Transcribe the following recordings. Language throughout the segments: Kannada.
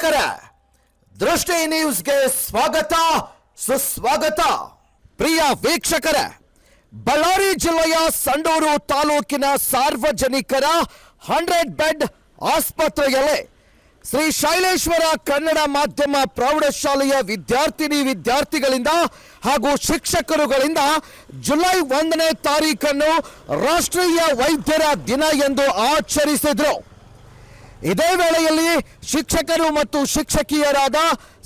ವೀಕ್ಷಕರೇ, ದೃಷ್ಟಿ ನ್ಯೂಸ್ಗೆ ಸ್ವಾಗತ ಸುಸ್ವಾಗತ. ಪ್ರಿಯ ವೀಕ್ಷಕರೇ, ಬಳ್ಳಾರಿ ಜಿಲ್ಲೆಯ ಸಂಡೂರು ತಾಲೂಕಿನ ಸಾರ್ವಜನಿಕರ 100 ಬೆಡ್ ಆಸ್ಪತ್ರೆಯಲ್ಲಿ ಶ್ರೀ ಶೈಲೇಶ್ವರ ಕನ್ನಡ ಮಾಧ್ಯಮ ಪ್ರೌಢಶಾಲೆಯ ವಿದ್ಯಾರ್ಥಿಗಳಿಂದ ಹಾಗೂ ಶಿಕ್ಷಕರುಗಳಿಂದ ಜುಲೈ 1ನೇ ತಾರೀಖನ್ನು ರಾಷ್ಟ್ರೀಯ ವೈದ್ಯರ ದಿನ ಎಂದು ಆಚರಿಸಿದರು. ಇದೇ ವೇಳೆಯಲ್ಲಿ ಶಿಕ್ಷಕರು ಮತ್ತು ಶಿಕ್ಷಕಿಯರಾದ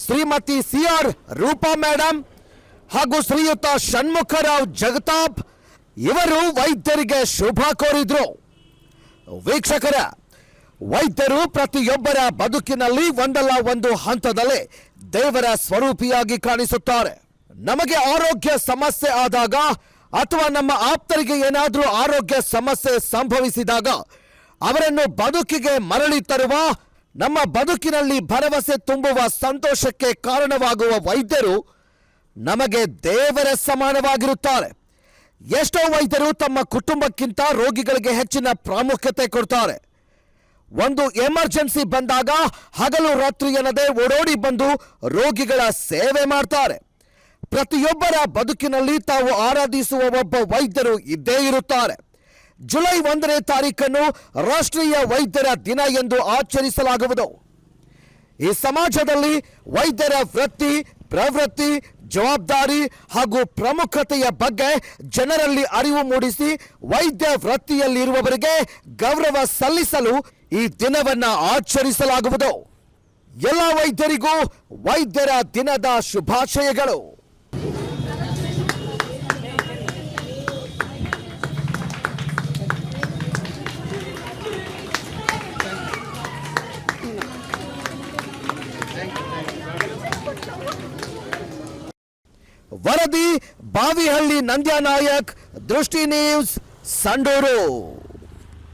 ಶ್ರೀಮತಿ CR ರೂಪಾ ಮೇಡಮ್ ಹಾಗೂ ಶ್ರೀಯುತ ಷಣ್ಮುಖರಾವ್ ಜಗತಾಪ್ ಇವರು ವೈದ್ಯರಿಗೆ ಶುಭ ಕೋರಿದ್ರು. ವೀಕ್ಷಕರ, ವೈದ್ಯರು ಪ್ರತಿಯೊಬ್ಬರ ಬದುಕಿನಲ್ಲಿ ಒಂದಲ್ಲ ಒಂದು ಹಂತದಲ್ಲಿ ದೇವರ ಸ್ವರೂಪಿಯಾಗಿ ಕಾಣಿಸುತ್ತಾರೆ. ನಮಗೆ ಆರೋಗ್ಯ ಸಮಸ್ಯೆ ಆದಾಗ ಅಥವಾ ನಮ್ಮ ಆಪ್ತರಿಗೆ ಏನಾದರೂ ಆರೋಗ್ಯ ಸಮಸ್ಯೆ ಸಂಭವಿಸಿದಾಗ ಅವರನ್ನು ಬದುಕಿಗೆ ಮರಳಿ ತರುವ, ನಮ್ಮ ಬದುಕಿನಲ್ಲಿ ಭರವಸೆ ತುಂಬುವ, ಸಂತೋಷಕ್ಕೆ ಕಾರಣವಾಗುವ ವೈದ್ಯರು ನಮಗೆ ದೇವರ ಸಮಾನವಾಗಿರುತ್ತಾರೆ. ಎಷ್ಟೋ ವೈದ್ಯರು ತಮ್ಮ ಕುಟುಂಬಕ್ಕಿಂತ ರೋಗಿಗಳಿಗೆ ಹೆಚ್ಚಿನ ಪ್ರಾಮುಖ್ಯತೆ ಕೊಡ್ತಾರೆ. ಒಂದು ಎಮರ್ಜೆನ್ಸಿ ಬಂದಾಗ ಹಗಲು ರಾತ್ರಿ ಎನ್ನದೆ ಓಡೋಡಿ ಬಂದು ರೋಗಿಗಳ ಸೇವೆ ಮಾಡ್ತಾರೆ. ಪ್ರತಿಯೊಬ್ಬರ ಬದುಕಿನಲ್ಲಿ ತಾವು ಆರಾಧಿಸುವ ಒಬ್ಬ ವೈದ್ಯರು ಇದ್ದೇ ಇರುತ್ತಾರೆ. ಜುಲೈ 1ನೇ ತಾರೀಖನ್ನು ರಾಷ್ಟ್ರೀಯ ವೈದ್ಯರ ದಿನ ಎಂದು ಆಚರಿಸಲಾಗುವುದು. ಈ ಸಮಾಜದಲ್ಲಿ ವೈದ್ಯರ ವೃತ್ತಿ, ಪ್ರವೃತ್ತಿ, ಜವಾಬ್ದಾರಿ ಹಾಗೂ ಪ್ರಾಮುಖ್ಯತೆಯ ಬಗ್ಗೆ ಜನರಲ್ಲಿ ಅರಿವು ಮೂಡಿಸಿ ವೈದ್ಯ ವೃತ್ತಿಯಲ್ಲಿರುವವರಿಗೆ ಗೌರವ ಸಲ್ಲಿಸಲು ಈ ದಿನವನ್ನ ಆಚರಿಸಲಾಗುವುದು. ಎಲ್ಲ ವೈದ್ಯರಿಗೂ ವೈದ್ಯರ ದಿನದ ಶುಭಾಶಯಗಳು. ವರದಿ ಬಾವಿಹಳ್ಳಿ ನಂದ್ಯನಾಯಕ್, ದೃಷ್ಟಿ ನ್ಯೂಸ್, ಸಂಡೂರು.